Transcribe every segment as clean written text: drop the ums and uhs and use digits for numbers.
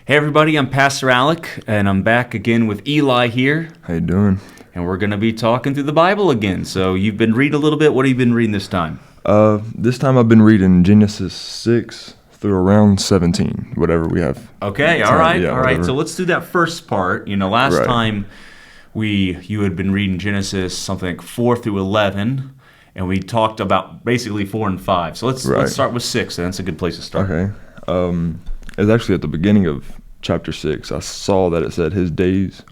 Hey everybody, I'm Pastor Alec, and I'm back again with Eli here, How you doing? and we're going to be talking through the Bible again. So you've been reading a little bit. What have you been reading this time? This time I've been reading Genesis 6 through around 17, whatever we have. Okay, all right. Whatever. So let's do that first part. Last Right. time you had been reading Genesis something like 4 through 11, and we talked about basically 4 and 5. So let's start with 6. And that's a good place to start. Okay. It was actually at the beginning of chapter 6. I saw that it said his days,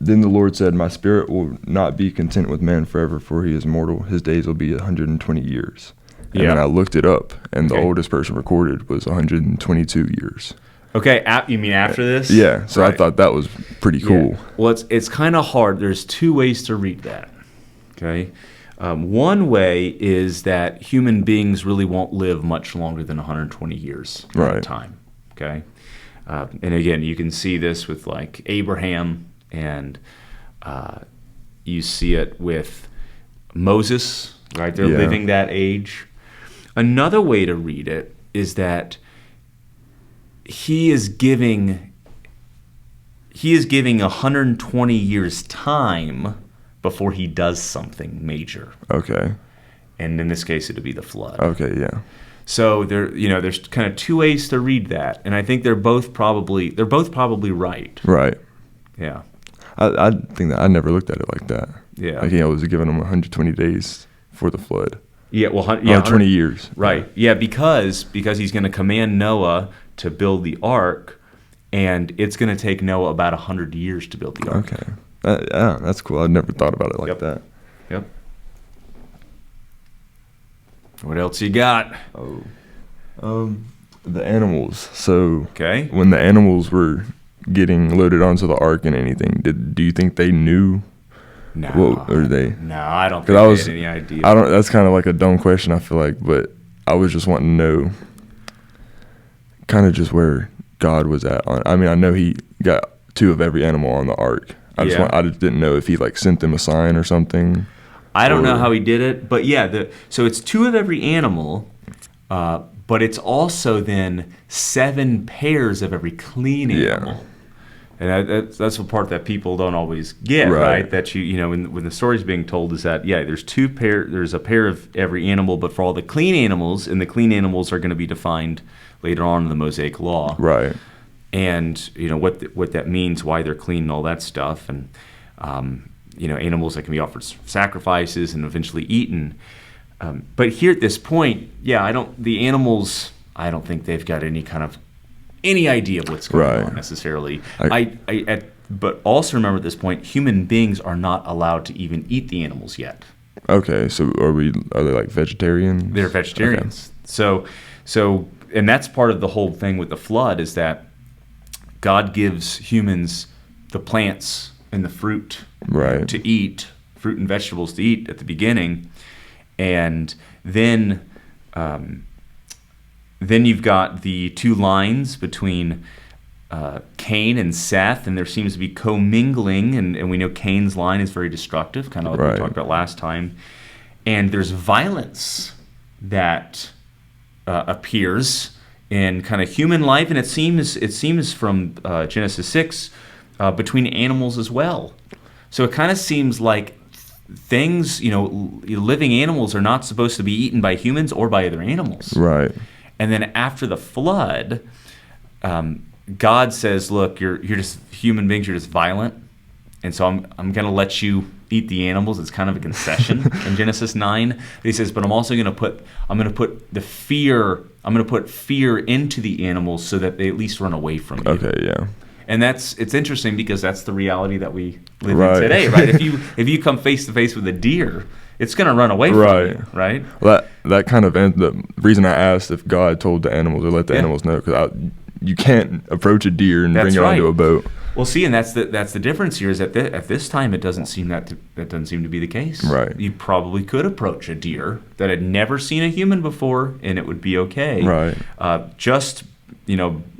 then the Lord said, "My spirit will not be content with man forever, for he is mortal. His days will be 120 years." And then I looked it up, and the oldest person recorded was 122 years. Okay, you mean after this? Yeah, so Right. I thought that was pretty cool. Yeah. Well, it's kind of hard. There's two ways to read that. Okay, one way is that human beings really won't live much longer than 120 years at a Right. time. Okay, and again, you can see this with like Abraham, and you see it with Moses. Right, they're Yeah. living that age. Another way to read it is that he is giving 120 years time before he does something major, Okay. and in this case, it would be the flood. Okay, yeah. So there's kind of two ways to read that, and I think they're both probably right. Right. Yeah, I think that I never looked at it like that. yeah, Like, I was giving them 120 days for the flood. yeah. Well, 20 years. Right. Yeah, because he's going to command Noah to build the ark, and it's going to take Noah about 100 years to build the ark. Okay. Yeah, that's cool. I'd never thought about it like Yep. that. Yep. What else you got? The animals. So Okay. when the animals were getting loaded onto the ark and anything, do you think they knew No. what, or they? No, I don't 'Cause think I they was- had any idea. I don't. That's kind of like a dumb question, I feel like, but I was just wanting to know, kind of just where God was at. I mean, I know He got 2 of every animal on the ark. I just didn't know if He like sent them a sign or something. I don't know or- how he did it, but yeah, so it's 2 of every animal, but it's also then 7 pairs of every clean Yeah. animal. And that's the part that people don't always get, Right. right? That when the story's being told is that, yeah, there's a pair of every animal, but for all the clean animals, and the clean animals are going to be defined later on in the Mosaic Law. Right. And what that means, why they're clean, and all that stuff, and animals that can be offered sacrifices and eventually eaten. But here at this point, yeah, the animals, I don't think they've got any idea of what's going Right. on necessarily. But also remember at this point, human beings are not allowed to even eat the animals yet. Okay. So are they like vegetarian? They're vegetarians. So, and that's part of the whole thing with the flood is that God gives humans the plants and the fruit Right. to eat, fruit and vegetables to eat at the beginning, and then you've got the 2 lines between Cain and Seth, and there seems to be commingling, and we know Cain's line is very destructive, kind of like Right. we talked about last time, and there's violence that appears in kind of human life, and it seems from Genesis 6 between animals as well. So it kind of seems like things, living animals are not supposed to be eaten by humans or by other animals. Right. And then after the flood, God says, "Look, you're just human beings. You're just violent, and so I'm going to let you eat the animals." It's kind of a concession in Genesis 9. He says, "But I'm also going to put fear into the animals so that they at least run away from you." Okay. Yeah. And it's interesting because that's the reality that we live Right. in today, right? If you come face to face with a deer, it's going to run away from Right. you, right? Well, that kind of the reason I asked if God told the animals or let the Yeah. animals know, because you can't approach a deer and That's bring it onto right. a boat. Well, see, and that's the difference here is that at this time it doesn't seem to be the case. Right. You probably could approach a deer that had never seen a human before, and it would be okay. Right. Just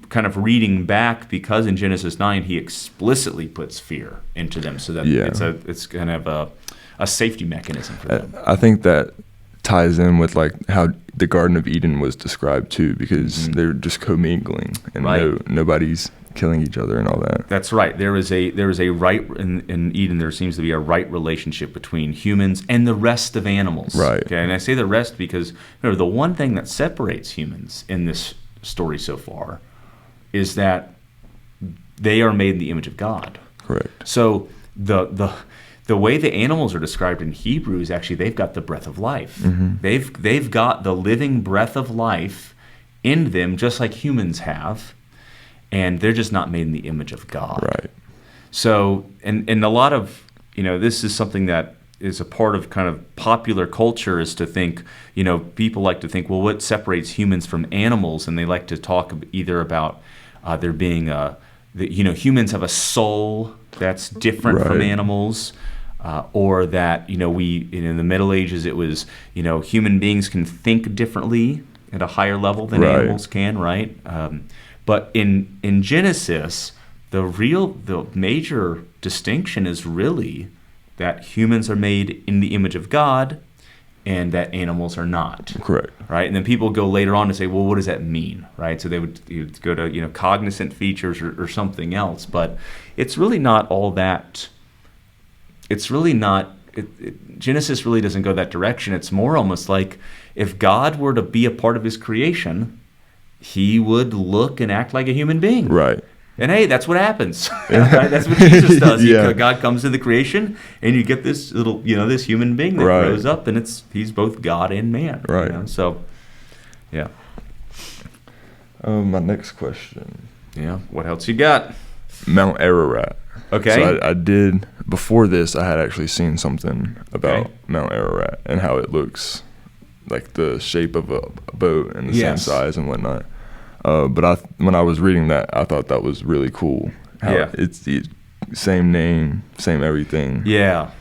kind of reading back, because in Genesis 9 he explicitly puts fear into them, so that it's kind of a safety mechanism for them. I think that ties in with like how the Garden of Eden was described too, because they're just commingling and nobody's killing each other and all that. That's right. There is a right in Eden. There seems to be a right relationship between humans and the rest of animals. Right. Okay, and I say the rest because remember, the one thing that separates humans in this story so far is that they are made in the image of God. Correct. So the way the animals are described in Hebrew is actually they've got the breath of life. They've got the living breath of life in them, just like humans have, and they're just not made in the image of God. Right. So, and a lot of, this is something that is a part of kind of popular culture, is to think, people like to think, well, what separates humans from animals? And they like to talk either about there being humans have a soul that's different from animals, or that, we, in the Middle Ages, it was, human beings can think differently at a higher level than animals can, right? But in Genesis, the major distinction is really that humans are made in the image of God and that animals are not. Correct. Right? And then people go later on to say, well, what does that mean? Right? So they would go to, cognizant features or something else. But it's really not all that. It's really not, Genesis really doesn't go that direction. It's more almost like if God were to be a part of his creation, he would look and act like a human being. Right. And hey, that's what happens. Right? That's what Jesus does. God comes to the creation, and you get this little, this human being that grows up, and he's both God and man. Right. So, yeah. My next question. Yeah. What else you got? Mount Ararat. Okay. So I did, before this, I had actually seen something about Mount Ararat and how it looks like the shape of a boat and the same size and whatnot. But when I was reading that, I thought that was really cool. How it's the same name, same everything. Yeah.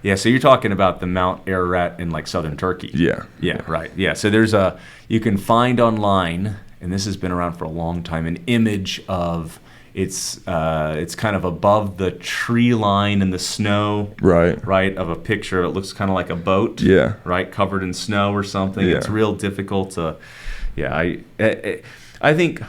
Yeah, so you're talking about the Mount Ararat in like southern Turkey. Yeah. Yeah, right. Yeah, so you can find online, and this has been around for a long time, an image of it's kind of above the tree line in the snow. Right, of a picture. It looks kind of like a boat. Yeah. Right, covered in snow or something. Yeah. It's real difficult to. Yeah, I think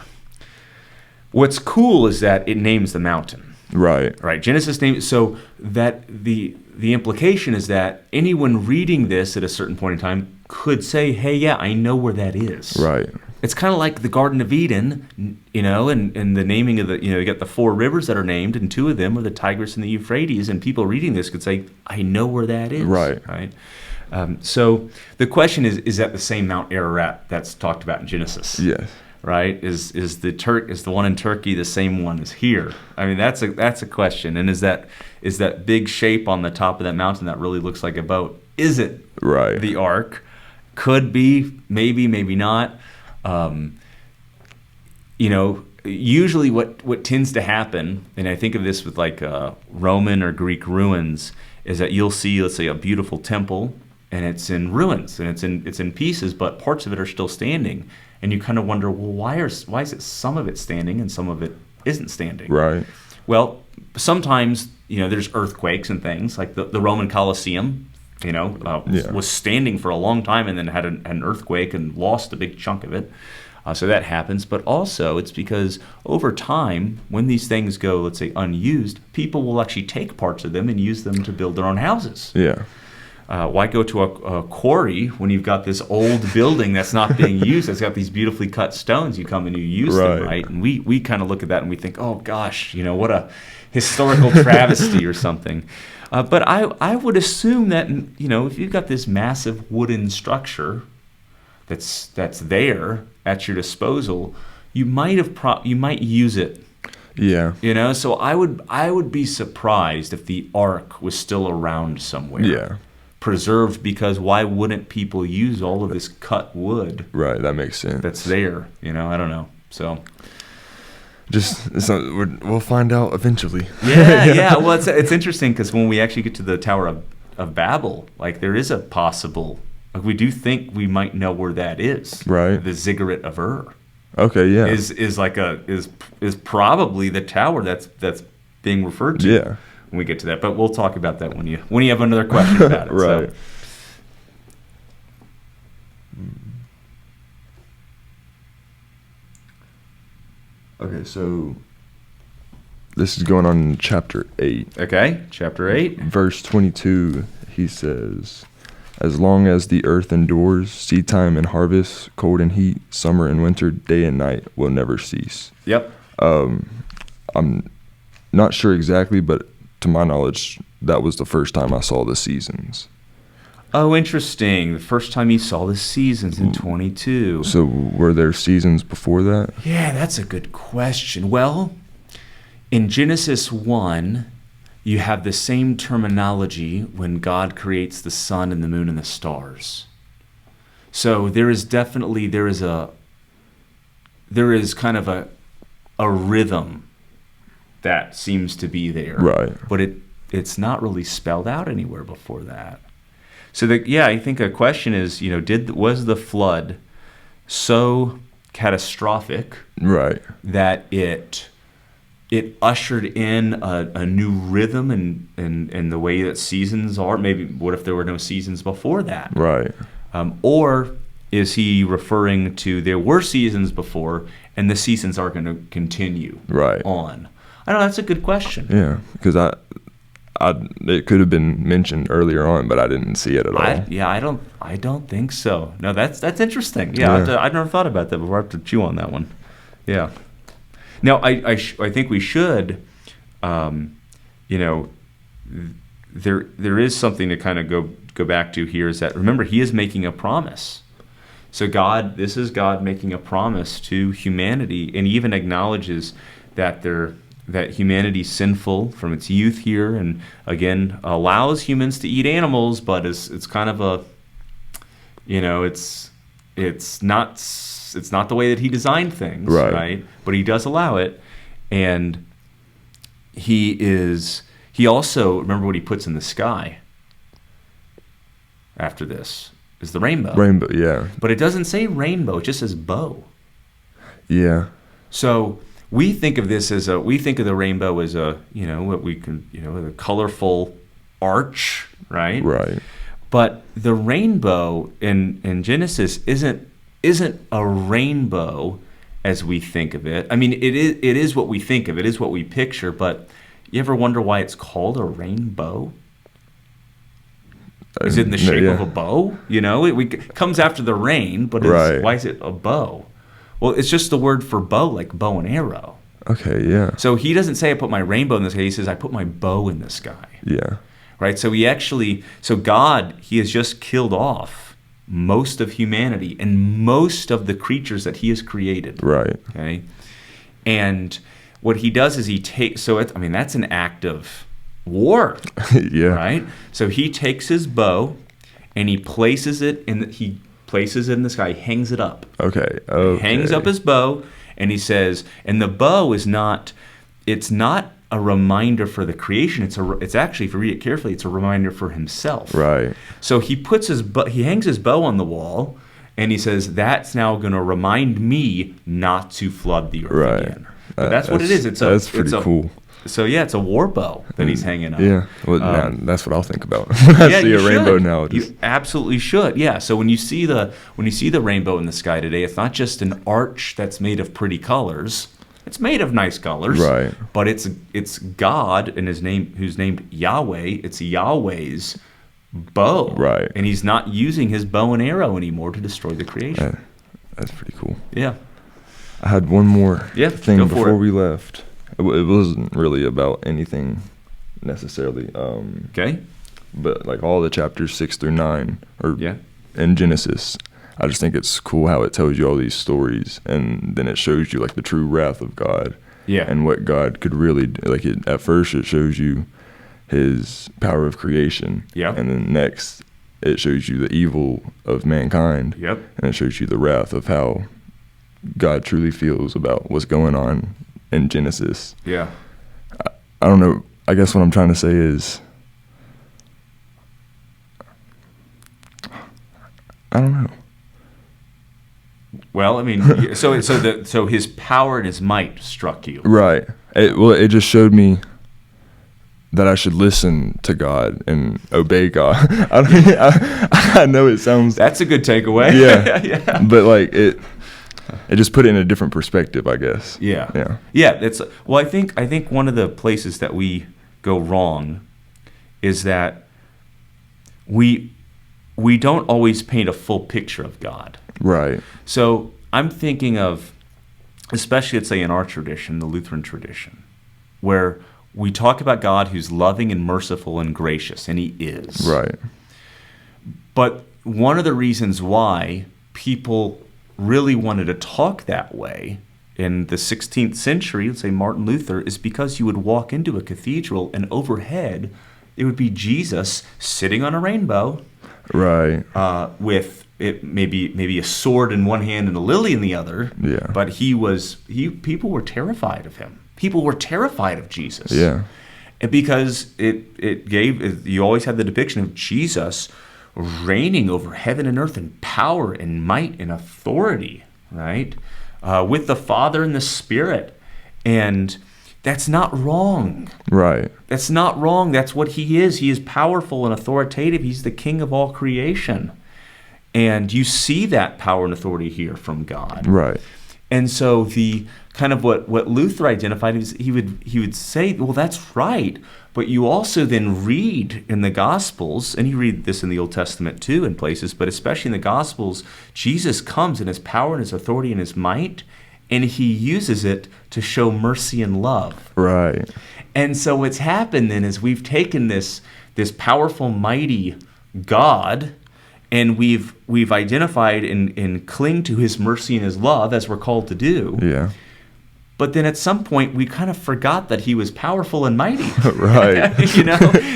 what's cool is that it names the mountain. Right. Right. Genesis names, so that the implication is that anyone reading this at a certain point in time could say, hey, yeah, I know where that is. Right. It's kind of like the Garden of Eden, and the naming of the, you got the 4 rivers that are named, and 2 of them are the Tigris and the Euphrates, and people reading this could say, I know where that is. Right. Right. So the question is that the same Mount Ararat that's talked about in Genesis? Yes. Right? Is the one in Turkey the same one as here? I mean, that's a question. And is that big shape on the top of that mountain that really looks like a boat? Is it the Ark? Could be, maybe not. Usually what tends to happen, and I think of this with like Roman or Greek ruins, is that you'll see, let's say, a beautiful temple, and it's in ruins, and it's in pieces, but parts of it are still standing. And you kind of wonder, well, why is it some of it standing and some of it isn't standing? Right. Well, sometimes, there's earthquakes and things, like the Roman Colosseum, was standing for a long time and then had an earthquake and lost a big chunk of it. So that happens. But also it's because over time, when these things go, let's say, unused, people will actually take parts of them and use them to build their own houses. Yeah. Why go to a quarry when you've got this old building that's not being used, that's got these beautifully cut stones? You come and you use them, right? And we kind of look at that and we think, oh gosh, what a historical travesty or something. But I would assume that, if you've got this massive wooden structure that's there at your disposal, you might use it. Yeah. So I would be surprised if the Ark was still around somewhere. Yeah. Preserved, because why wouldn't people use all of this cut wood? Right, that makes sense. That's there, I don't know. So, we'll find out eventually. Yeah. Well, it's interesting because when we actually get to the Tower of Babel, like there is a possible, like we do think we might know where that is. Right. The Ziggurat of Ur. Okay. Yeah. Is probably the tower that's being referred to. Yeah. When we get to that, but we'll talk about that when you have another question about it. Right. Okay, so this is going on in chapter 8. Okay, chapter 8. Verse 22, he says, "As long as the earth endures, seedtime and harvest, cold and heat, summer and winter, day and night will never cease." Yep. I'm not sure exactly, but to my knowledge, that was the first time I saw the seasons. Oh, interesting. The first time you saw the seasons in 22. So were there seasons before that? Yeah, that's a good question. Well, in Genesis 1, you have the same terminology when God creates the sun and the moon and the stars. So there is kind of a rhythm that seems to be there. Right. But it's not really spelled out anywhere before that. So I think a question is, was the flood so catastrophic, right, that it ushered in a new rhythm in the way that seasons are? Maybe what if there were no seasons before that? Right. Or is he referring to there were seasons before and the seasons are going to continue on? I don't know. That's a good question. Yeah, because it could have been mentioned earlier on, but I didn't see it at all. I don't think so. No, that's interesting. Yeah. I never thought about that before. I have to chew on that one. Yeah. Now, I think we should, there is something to kind of go back to here, is that, remember, he is making a promise. So this is God making a promise to humanity, and he even acknowledges that humanity's sinful from its youth here, and again allows humans to eat animals, but it's kind of it's not the way that he designed things, right? But he does allow it, and he also, remember what he puts in the sky after this is the rainbow. Rainbow, yeah. But it doesn't say rainbow; it just says bow. Yeah. So we think of the rainbow as a colorful arch, right? Right. But the rainbow in Genesis isn't a rainbow as we think of it. I mean, it is what we think of. It is what we picture. But you ever wonder why it's called a rainbow? Is it in the shape of a bow? It comes after the rain, but why is it a bow? Well, it's just the word for bow, like bow and arrow. Okay, yeah. So he doesn't say I put my rainbow in the sky. He says I put my bow in the sky. Yeah. Right? So God, he has just killed off most of humanity and most of the creatures that he has created. Right. Okay? And what he does is that's an act of war. Yeah. Right? So he takes his bow and he places it in the sky, hangs it up. Okay. He hangs up his bow, and he says, and the bow it's not a reminder for the creation. It's actually, if you read it carefully, it's a reminder for himself. Right. So he hangs his bow on the wall, and he says, that's now going to remind me not to flood the earth again. But that's what it is. That's pretty cool. So it's a war bow that he's hanging up. Yeah, well, that's what I'll think about when I see a rainbow now. You absolutely should. Yeah. So when you see the rainbow in the sky today, it's not just an arch that's made of pretty colors. It's made of nice colors, right? But it's God and his name, who's named Yahweh. It's Yahweh's bow, right? And he's not using his bow and arrow anymore to destroy the creation. That's pretty cool. Yeah. I had one more thing before we left. It wasn't really about anything necessarily. Okay. But like all the chapters 6 through 9 in Genesis, I just think it's cool how it tells you all these stories, and then it shows you like the true wrath of God. Yeah. And what God could really do. Like at first it shows you his power of creation. Yeah. And then next it shows you the evil of mankind. Yep. And it shows you the wrath of how God truly feels about what's going on in Genesis. Yeah. I don't know. I guess what I'm trying to say is, I don't know. Well, I mean, so his power and his might struck you. Right. It just showed me that I should listen to God and obey God. I know it sounds. That's a good takeaway. Yeah. Yeah. But like it it just put it in a different perspective, I guess. Yeah. It's I think one of the places that we go wrong is that we don't always paint a full picture of God. Right. So I'm thinking of, especially let's say in our tradition, the Lutheran tradition, where we talk about God who's loving and merciful and gracious, and he is. Right. But one of the reasons why people really wanted to talk that way in the 16th century, let's say Martin Luther, is because you would walk into a cathedral and overhead it would be Jesus sitting on a rainbow, right? With it maybe a sword in one hand and a lily in the other. Yeah. But people were terrified of him. People were terrified of Jesus. Yeah. And because you always had the depiction of Jesus reigning over heaven and earth in power and might and authority, right? With the Father and the Spirit. And that's not wrong. Right. That's not wrong. That's what he is. He is powerful and authoritative. He's the king of all creation. And you see that power and authority here from God. Right. And so the kind of what Luther identified is he would say, well, that's right. But you also then read in the Gospels, and you read this in the Old Testament too in places, but especially in the Gospels, Jesus comes in his power and his authority and his might, and he uses it to show mercy and love. Right. And so what's happened then is we've taken this powerful, mighty God, and we've identified and cling to his mercy and his love as we're called to do. Yeah. But then at some point we kind of forgot that he was powerful and mighty. Right.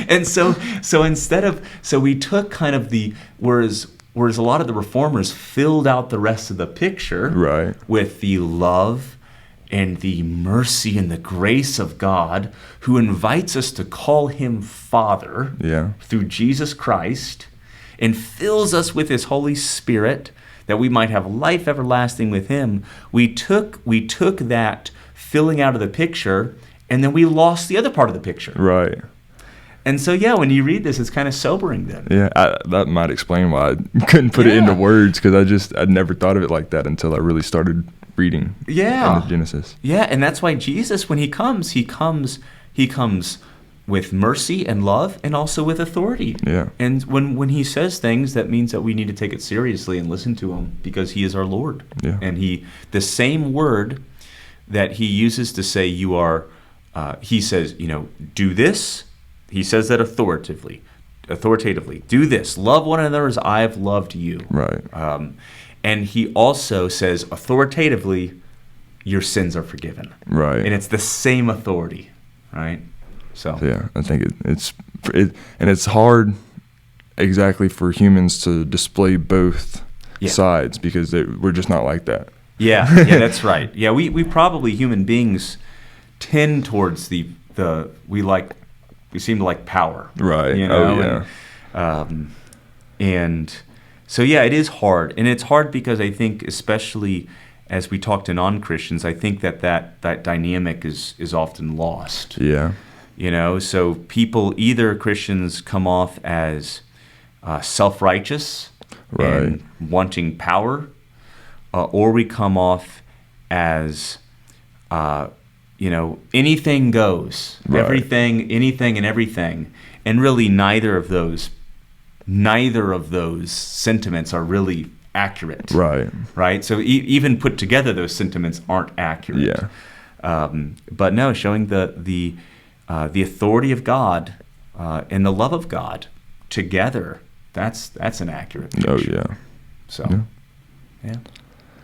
And so we took kind of whereas a lot of the reformers filled out the rest of the picture, right, with the love and the mercy and the grace of God, who invites us to call him Father, yeah, through Jesus Christ, and fills us with his Holy Spirit that we might have life everlasting with him. We took that filling out of the picture, and then we lost the other part of the picture. Right. And so, when you read this, it's kind of sobering then. Yeah, that might explain why I couldn't put it into words, because I'd never thought of it like that until I really started reading in the Genesis. Yeah, and that's why Jesus, when he comes with mercy and love and also with authority. Yeah. And when he says things, that means that we need to take it seriously and listen to him, because he is our Lord. Yeah. And the same word that he uses to say you are, he says, do this. He says that authoritatively. Do this. Love one another as I have loved you. Right. And he also says authoritatively, your sins are forgiven. Right. And it's the same authority, right? So yeah, I think it's hard exactly for humans to display both sides, because we're just not like that. Yeah, that's right. Yeah, we probably, human beings, tend towards we seem to like power. Right. Oh, yeah. And so, it is hard. And it's hard because I think, especially as we talk to non-Christians, I think that dynamic is often lost. Yeah. So either Christians come off as self-righteous, right, and wanting power, or we come off as anything goes, right, anything and everything, and really neither of those sentiments are really accurate. Right. So even put together, those sentiments aren't accurate. Yeah. But no, showing the authority of God and the love of God together, that's an accurate picture. Oh yeah. So yeah.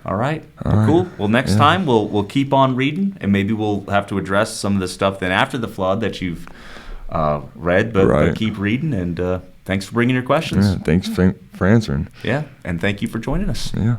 All right. Cool. Well, next time we'll keep on reading, and maybe we'll have to address some of the stuff then after the flood that you've read, but keep reading, and thanks for bringing your questions. Yeah, thanks for answering. Yeah, and thank you for joining us. Yeah.